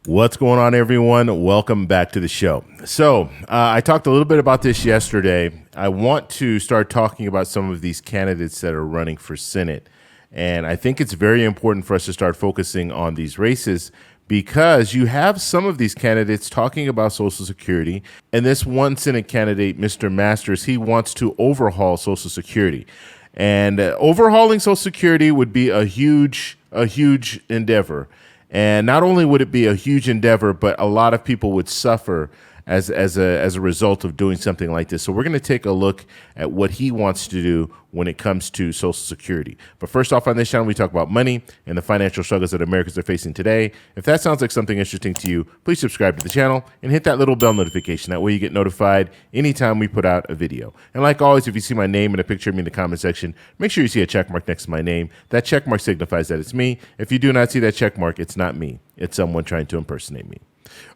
What's going on, everyone? Welcome back to the show. So I talked a little bit about this yesterday. I want to start talking about some of these candidates that are running for Senate. And I think it's very important for us to start focusing on these races because you have some of these candidates talking about Social Security. And this one Senate candidate, Mr. Masters, he wants to overhaul Social Security. And overhauling Social Security would be a huge endeavor. And not only would it be a huge endeavor, but a lot of people would suffer as a result of doing something like this. So we're going to take a look at what he wants to do when it comes to Social Security. But first off, on this channel, we talk about money and the financial struggles that Americans are facing today. If that sounds like something interesting to you, please subscribe to the channel and hit that little bell notification. That way you get notified anytime we put out a video. And like always, if you see my name and a picture of me in the comment section, make sure you see a check mark next to my name. That check mark signifies that it's me. If you do not see that check mark, it's not me. It's someone trying to impersonate me.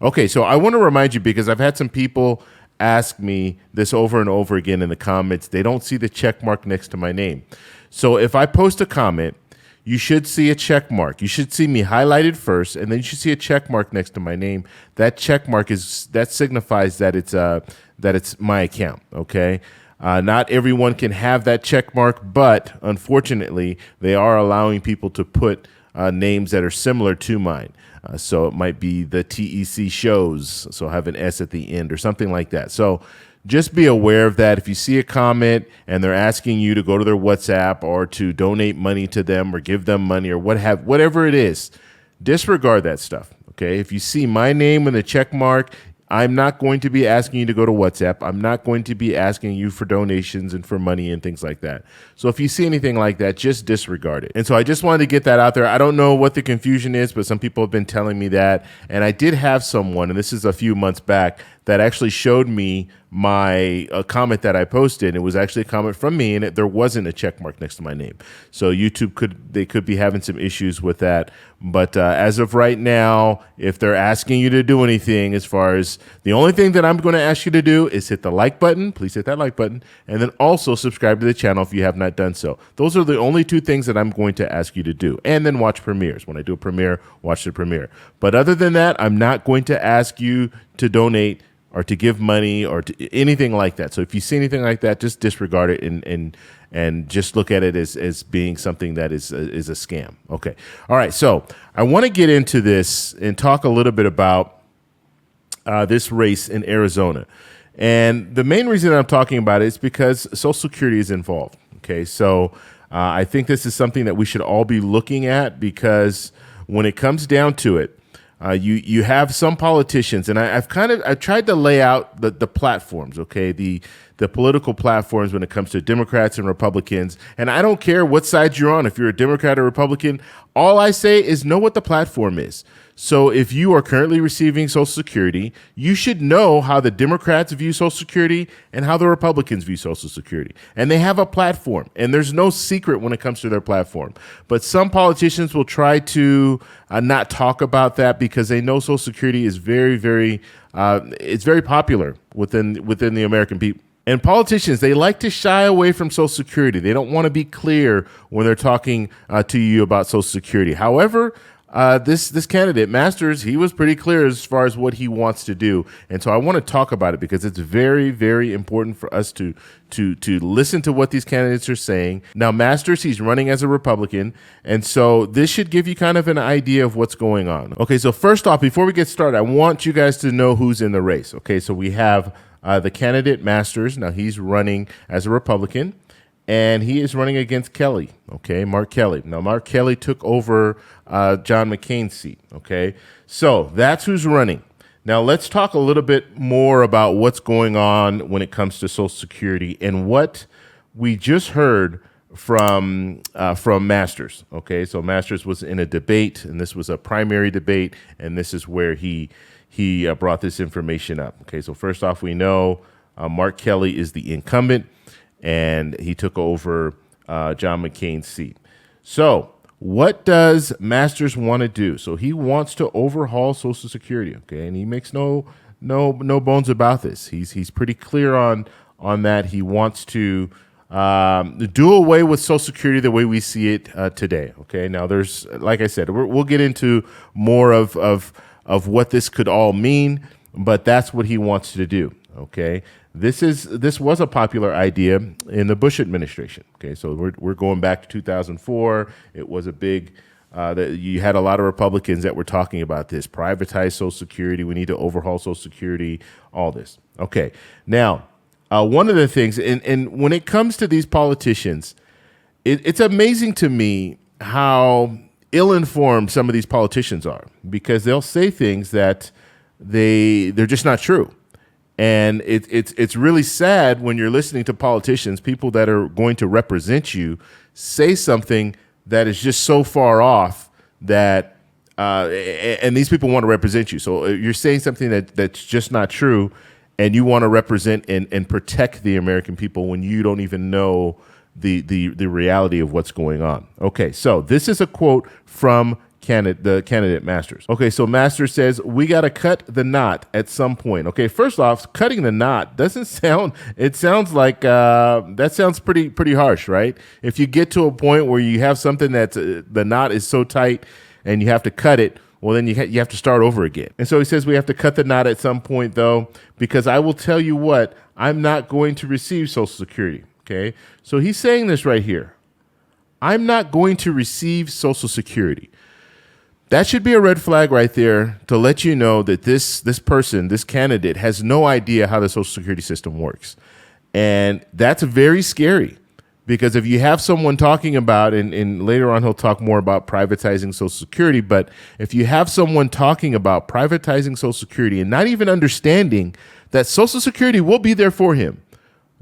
Okay, so I want to remind you because I've had some people ask me this over and over again in the comments. They don't see the check mark next to my name. So if I post a comment, you should see a check mark. You should see me highlighted first, and then you should see a check mark next to my name. That check mark signifies that it's my account. Okay. Not everyone can have that check mark, but unfortunately, they are allowing people to put names that are similar to mine. So it might be the TEC shows, so have an S at the end or something like that. So just be aware of that. If you see a comment and they're asking you to go to their WhatsApp or to donate money to them or give them money or whatever it is, disregard that stuff. Okay. If you see my name and the check mark, I'm not going to be asking you to go to WhatsApp. I'm not going to be asking you for donations and for money and things like that. So if you see anything like that, just disregard it. And so I just wanted to get that out there. I don't know what the confusion is, but some people have been telling me that. And I did have someone, and this is a few months back, that actually showed me my comment that I posted. It was actually a comment from me, and there wasn't a check mark next to my name. So YouTube could be having some issues with that. But as of right now, if they're asking you to do anything, as far as the only thing that I'm going to ask you to do is hit the like button. Please hit that like button, and then also subscribe to the channel if you have not done so. Those are the only two things that I'm going to ask you to do, and then watch premieres. When I do a premiere, watch the premiere. But other than that, I'm not going to ask you to donate or to give money or to anything like that. So if you see anything like that, just disregard it and just look at it as being something that is a scam. Okay. All right. So I want to get into this and talk a little bit about this race in Arizona. And the main reason I'm talking about it is because Social Security is involved. Okay. So I think this is something that we should all be looking at because when it comes down to it, you have some politicians, and I've tried to lay out the platforms, okay, the political platforms when it comes to Democrats and Republicans. And I don't care what side you're on. If you're a Democrat or Republican, all I say is know what the platform is. So if you are currently receiving Social Security, you should know how the Democrats view Social Security and how the Republicans view Social Security. And they have a platform, and there's no secret when it comes to their platform. But some politicians will try to not talk about that because they know Social Security is it's very popular within the American people. And politicians, they like to shy away from Social Security. They don't want to be clear when they're talking to you about Social Security. However, this candidate, Masters, he was pretty clear as far as what he wants to do. And so I want to talk about it because it's very, very important for us to listen to what these candidates are saying. Now, Masters, he's running as a Republican. And so this should give you kind of an idea of what's going on. Okay, so first off, before we get started, I want you guys to know who's in the race. Okay, so we have the candidate Masters. Now, he's running as a Republican. And he is running against Kelly, okay, Mark Kelly. Now, Mark Kelly took over John McCain's seat, okay? So that's who's running. Now, let's talk a little bit more about what's going on when it comes to Social Security and what we just heard from Masters, okay? So Masters was in a debate, and this was a primary debate, and this is where he brought this information up, okay? So first off, we know Mark Kelly is the incumbent, and he took over John McCain's seat. So what does Masters want to do? So he wants to overhaul Social Security, okay? And he makes no bones about this. He's pretty clear on that. He wants to do away with Social Security the way we see it today, okay? Now, there's, like I said, we'll get into more of of what this could all mean, but that's what he wants to do. Okay, this was a popular idea in the Bush administration. Okay, so we're going back to 2004. It was a big. That you had a lot of Republicans that were talking about this: privatize Social Security. We need to overhaul Social Security. All this. Okay, now one of the things, and when it comes to these politicians, it's amazing to me how ill-informed some of these politicians are, because they'll say things that they're just not true. And it's really sad when you're listening to politicians, people that are going to represent you, say something that is just so far off that, and these people want to represent you. So you're saying something that's just not true, and you want to represent and protect the American people when you don't even know the reality of what's going on. Okay, so this is a quote from the candidate Masters. Okay, so Masters says, we got to cut the knot at some point. Okay, first off, cutting the knot doesn't sound, it sounds like, that sounds pretty harsh, right? If you get to a point where you have something that's, the knot is so tight and you have to cut it, well, then you have to start over again. And so he says we have to cut the knot at some point, though, because I will tell you what, I'm not going to receive Social Security. Okay, so he's saying this right here. I'm not going to receive Social Security. That should be a red flag right there to let you know that this person, this candidate, has no idea how the Social Security system works. And that's very scary, because if you have someone talking about, and later on he'll talk more about privatizing Social Security, but if you have someone talking about privatizing Social Security and not even understanding that Social Security will be there for him,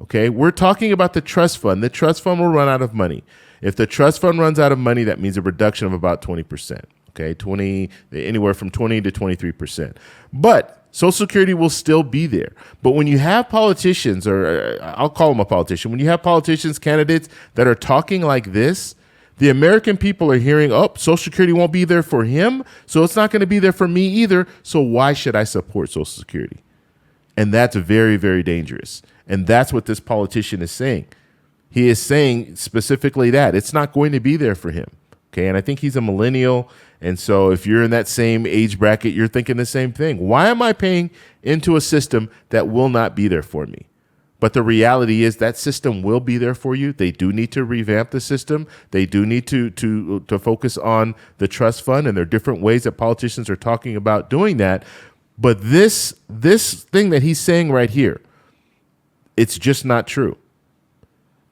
okay, we're talking about the trust fund. The trust fund will run out of money. If the trust fund runs out of money, that means a reduction of about 20%. Okay, anywhere from 20 to 23%. But Social Security will still be there. But when you have politicians, or I'll call them a politician, when you have politicians, candidates that are talking like this, the American people are hearing, oh, Social Security won't be there for him, so it's not going to be there for me either, so why should I support Social Security? And that's very, very dangerous. And that's what this politician is saying. He is saying specifically that it's not going to be there for him. Okay, and I think he's a millennial. And so if you're in that same age bracket, you're thinking the same thing. Why am I paying into a system that will not be there for me? But the reality is that system will be there for you. They do need to revamp the system. They do need to focus on the trust fund, and there are different ways that politicians are talking about doing that. But this thing that he's saying right here, it's just not true.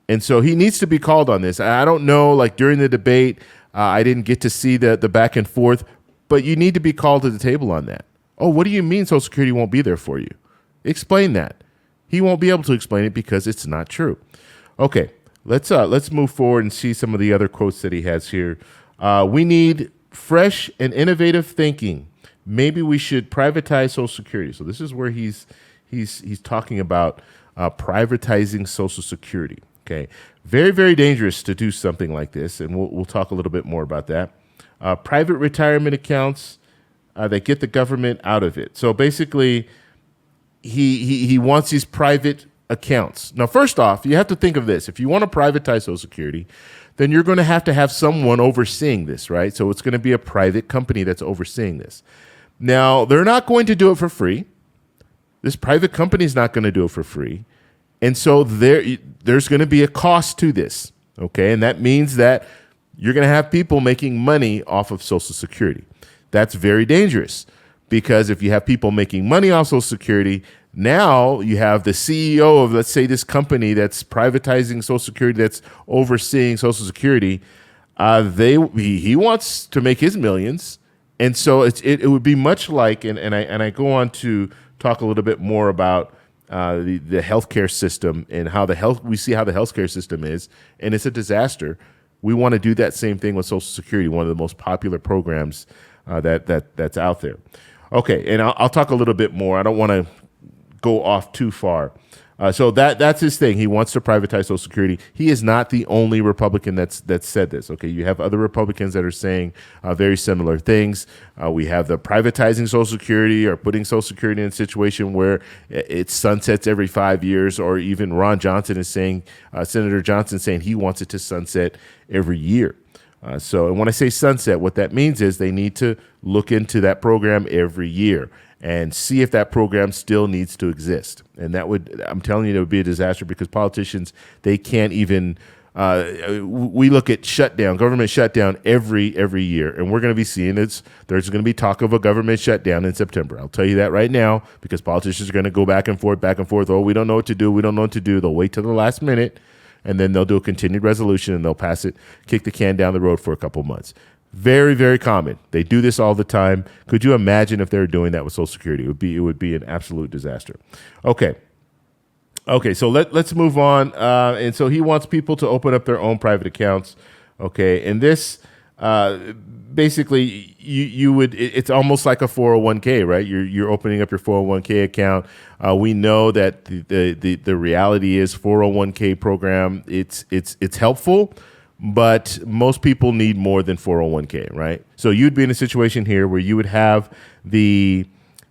And so he needs to be called on this. I don't know, like during the debate, I didn't get to see the back and forth, but you need to be called to the table on that. Oh, what do you mean Social Security won't be there for you? Explain that. He won't be able to explain it because it's not true. Okay, let's move forward and see some of the other quotes that he has here. We need fresh and innovative thinking. Maybe we should privatize Social Security. So this is where he's talking about privatizing Social Security. Okay, very, very dangerous to do something like this, and we'll talk a little bit more about that. Private retirement accounts that get the government out of it. So basically, he wants these private accounts. Now, first off, you have to think of this. If you want to privatize Social Security, then you're going to have someone overseeing this, right? So it's going to be a private company that's overseeing this. Now, they're not going to do it for free. This private company is not going to do it for free. And so there's going to be a cost to this, okay? And that means that you're going to have people making money off of Social Security. That's very dangerous, because if you have people making money off Social Security, now you have the CEO of, let's say, this company that's privatizing Social Security, that's overseeing Social Security. He wants to make his millions, and so it would be much like, and I go on to talk a little bit more about the healthcare system and how we see how the healthcare system is, and it's a disaster. We want to do that same thing with Social Security, one of the most popular programs that's out there. Okay, and I'll talk a little bit more. I don't want to go off too far. So that's his thing. He wants to privatize Social Security. He is not the only Republican that's said this. Okay, you have other Republicans that are saying very similar things. We have the privatizing Social Security, or putting Social Security in a situation where it sunsets every 5 years, or even Ron Johnson is saying, Senator Johnson saying he wants it to sunset every year. And when I say sunset, what that means is they need to look into that program every year and see if that program still needs to exist. And that would, I'm telling you, that would be a disaster because politicians, they can't even, we look at shutdown, government shutdown every year, and we're going to be seeing there's going to be talk of a government shutdown in September. I'll tell you that right now because politicians are going to go back and forth. Oh, we don't know what to do. We don't know what to do. They'll wait till the last minute, and then they'll do a continued resolution, and they'll pass it, kick the can down the road for a couple months. Very, very common. They do this all the time. Could you imagine if they were doing that with Social Security? It would be an absolute disaster. Okay, so let's move on. And so he wants people to open up their own private accounts. Okay, and this basically you would it's almost like a 401k, right? You're opening up your 401k account. We know that the reality is 401k program. It's helpful, but most people need more than 401k, right? So you'd be in a situation here where you would have the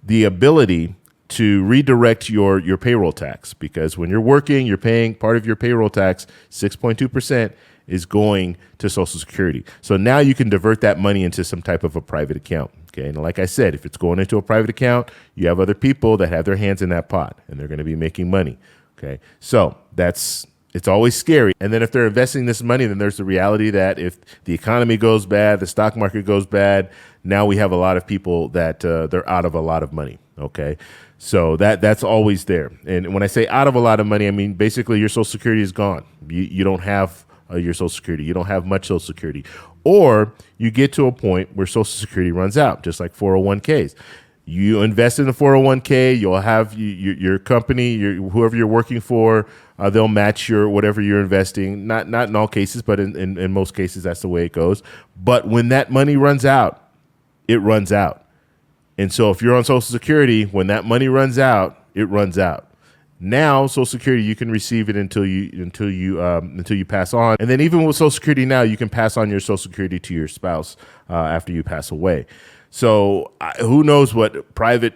ability to redirect your payroll tax, because when you're working, you're paying part of your payroll tax, 6.2% is going to Social Security. So now you can divert that money into some type of a private account. Okay, and like I said, if it's going into a private account, you have other people that have their hands in that pot, and they're going to be making money. Okay, so it's always scary. And then if they're investing this money, then there's the reality that if the economy goes bad, the stock market goes bad, now we have a lot of people that they're out of a lot of money. Okay, so that's always there. And when I say out of a lot of money, I mean basically your Social Security is gone. You don't have your Social Security. You don't have much Social Security. Or you get to a point where Social Security runs out, just like 401ks. You invest in a 401k, you'll have your company, whoever you're working for, they'll match your whatever you're investing. Not in all cases, but in most cases, that's the way it goes. But when that money runs out, it runs out. And so if you're on Social Security, when that money runs out, it runs out. Now, Social Security, you can receive it until you pass on. And then even with Social Security now, you can pass on your Social Security to your spouse after you pass away. So who knows what private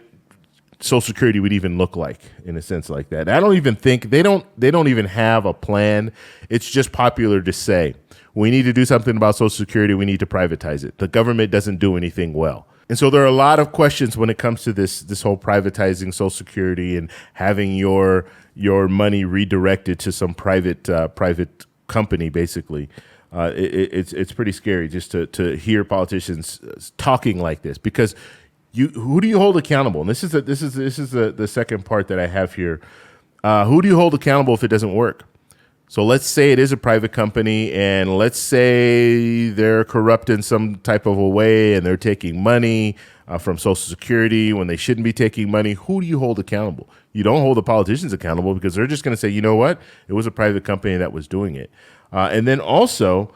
Social Security would even look like in a sense like that. I don't even think they don't even have a plan. It's just popular to say we need to do something about Social Security. We need to privatize it. The government doesn't do anything well. And so there are a lot of questions when it comes to this whole privatizing Social Security and having your money redirected to some private company, basically. It's pretty scary just to hear politicians talking like this, because who do you hold accountable? And this is the second part that I have here. Who do you hold accountable if it doesn't work? So let's say it is a private company, and let's say they're corrupt in some type of a way, and they're taking money from Social Security when they shouldn't be taking money. Who do you hold accountable? You don't hold the politicians accountable, because they're just going to say, you know what, it was a private company that was doing it. And then also,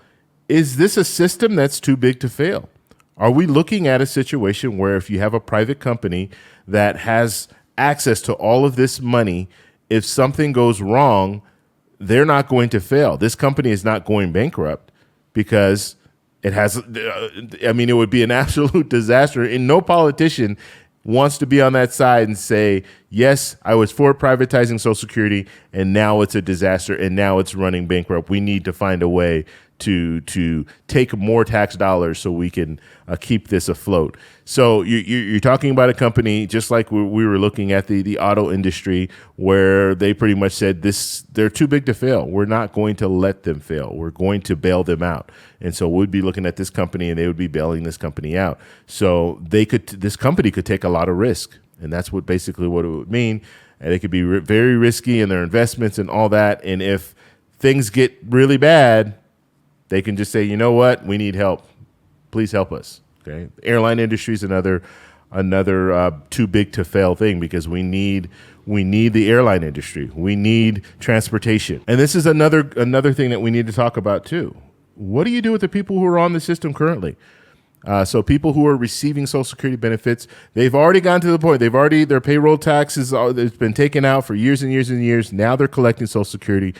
is this a system that's too big to fail? Are we looking at a situation where if you have a private company that has access to all of this money, if something goes wrong, they're not going to fail? This company is not going bankrupt because it has, it would be an absolute disaster. And no politician wants to be on that side and say, yes, I was for privatizing Social Security, and now it's a disaster, and now it's running bankrupt. We need to find a way to take more tax dollars so we can keep this afloat. So you're talking about a company just like we were looking at the auto industry, where they pretty much said they're too big to fail. We're not going to let them fail. We're going to bail them out. And so we'd be looking at this company, and they would be bailing this company out. So this company could take a lot of risk, and that's basically what it would mean. And they could be very risky in their investments and all that. And if things get really bad, they can just say, you know what, we need help. Please help us. Okay, airline industry is another too big to fail thing, because we need the airline industry. We need transportation, and this is another thing that we need to talk about too. What do you do with the people who are on the system currently? So people who are receiving Social Security benefits, they've already gotten to the point. Their payroll taxes, it's been taken out for years and years and years. Now they're collecting Social Security.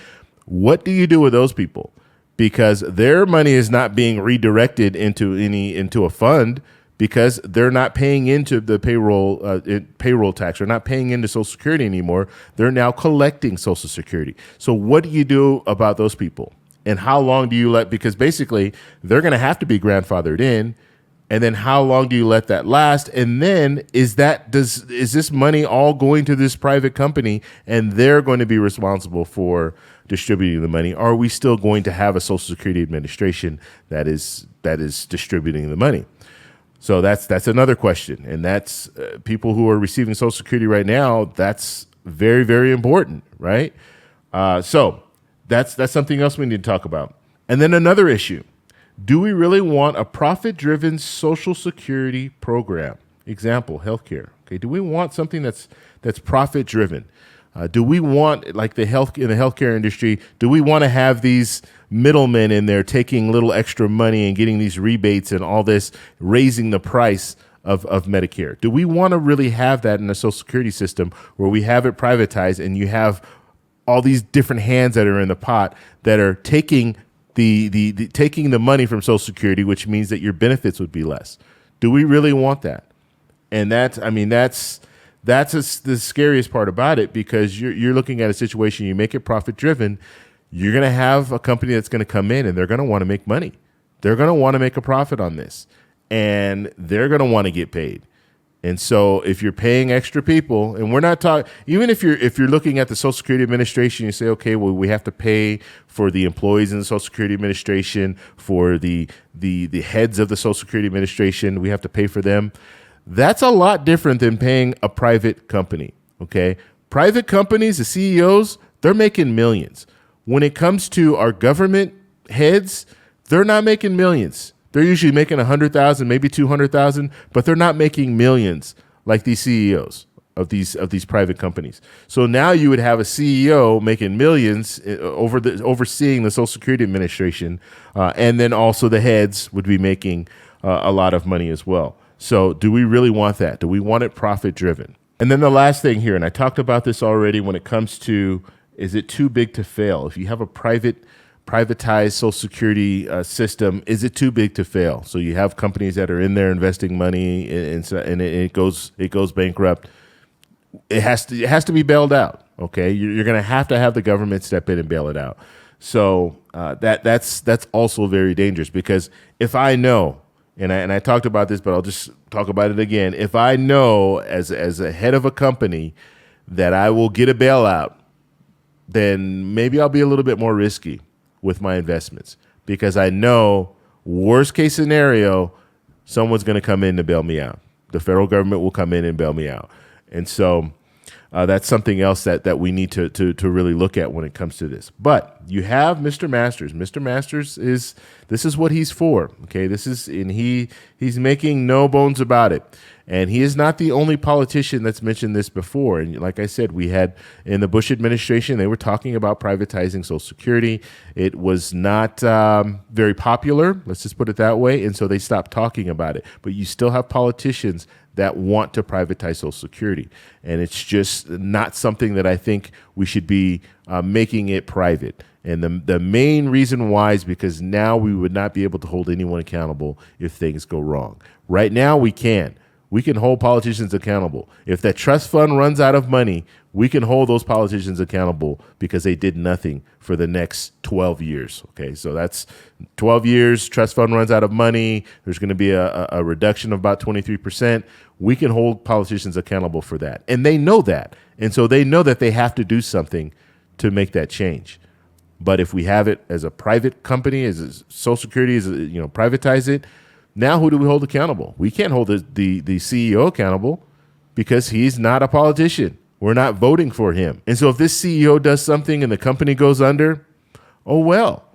What do you do with those people? Because their money is not being redirected into a fund, because they're not paying into the payroll tax. They're not paying into Social Security anymore. They're now collecting Social Security. So what do you do about those people? And how long do you let, because basically they're going to have to be grandfathered in. And then how long do you let that last? And then is this money all going to this private company and they're going to be responsible for distributing the money? Or are we still going to have a Social Security Administration that is distributing the money? So that's another question. And that's people who are receiving Social Security right now, that's very, very important, right? So that's something else we need to talk about. And then another issue. Do we really want a profit-driven Social Security program? Example, healthcare. Okay, do we want something that's profit-driven? Do we want, like in the healthcare industry, do we want to have these middlemen in there taking little extra money and getting these rebates and all this, raising the price of Medicare? Do we want to really have that in the Social Security system where we have it privatized and you have all these different hands that are in the pot that are taking taking the money from Social Security, which means that your benefits would be less? Do we really want that? And that's the scariest part about it, because you're looking at a situation, you make it profit driven, you're going to have a company that's going to come in and they're going to want to make money. They're going to want to make a profit on this, and they're going to want to get paid. And so if you're paying extra people, and we're not talking, even if you're looking at the Social Security Administration, you say, okay, well, we have to pay for the employees in the Social Security Administration, for the heads of the Social Security Administration, we have to pay for them. That's a lot different than paying a private company, okay? Private companies, the CEOs, they're making millions. When it comes to our government heads, they're not making millions. They're usually making 100,000, maybe 200,000, but they're not making millions like these CEOs of these private companies. So now you would have a CEO making millions overseeing the Social Security Administration, and then also the heads would be making a lot of money as well. So do we really want that? Do we want it profit driven? And then the last thing here, and I talked about this already when it comes to, is it too big to fail? If you have a privatized Social Security system, is it too big to fail? So you have companies that are in there investing money, and it goes bankrupt. It has to be bailed out. Okay, you're going to have the government step in and bail it out. So that's also very dangerous, because if I know, and I talked about this, but I'll just talk about it again. If I know as a head of a company that I will get a bailout, then maybe I'll be a little bit more risky with my investments, because I know worst case scenario, someone's going to come in to bail me out. The federal government will come in and bail me out. And so that's something else that we need to really look at when it comes to this. But you have Mr. Masters. Mr. Masters this is what he's for. Okay, he's making no bones about it. And he is not the only politician that's mentioned this before. And like I said, we had in the Bush administration, they were talking about privatizing Social Security. It was not very popular, let's just put it that way. And so they stopped talking about it. But you still have politicians that want to privatize Social Security. And it's just not something that I think we should be making it private. And the main reason why is because now we would not be able to hold anyone accountable if things go wrong. Right now we can. We can hold politicians accountable. If that trust fund runs out of money, we can hold those politicians accountable because they did nothing for the next 12 years. Okay, so that's 12 years, trust fund runs out of money, there's going to be a reduction of about 23%. We can hold politicians accountable for that. And they know that. And so they know that they have to do something to make that change. But if we have it as a private company, as Social Security, privatize it, now who do we hold accountable? We can't hold the CEO accountable because he's not a politician. We're not voting for him. And so if this CEO does something and the company goes under, oh well,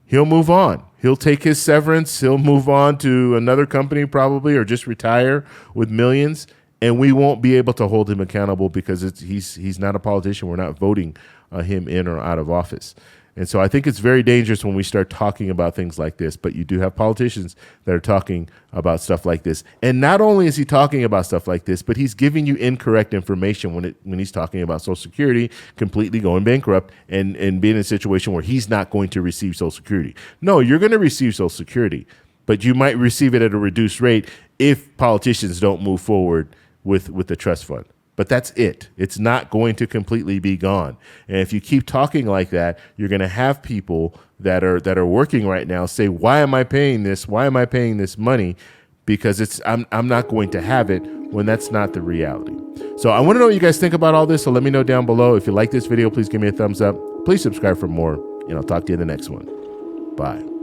he'll move on. He'll take his severance. He'll move on to another company probably, or just retire with millions. And we won't be able to hold him accountable because he's not a politician. We're not voting him in or out of office. And so I think it's very dangerous when we start talking about things like this, but you do have politicians that are talking about stuff like this. And not only is he talking about stuff like this, but he's giving you incorrect information when he's talking about Social Security completely going bankrupt and being in a situation where he's not going to receive Social Security. No, you're going to receive Social Security, but you might receive it at a reduced rate if politicians don't move forward with the trust fund. but that's it. It's not going to completely be gone. And if you keep talking like that, you're going to have people that are working right now say, why am I paying this? Why am I paying this money? Because I'm not going to have it, when that's not the reality. So I want to know what you guys think about all this. So let me know down below. If you like this video, please give me a thumbs up. Please subscribe for more, and I'll talk to you in the next one. Bye.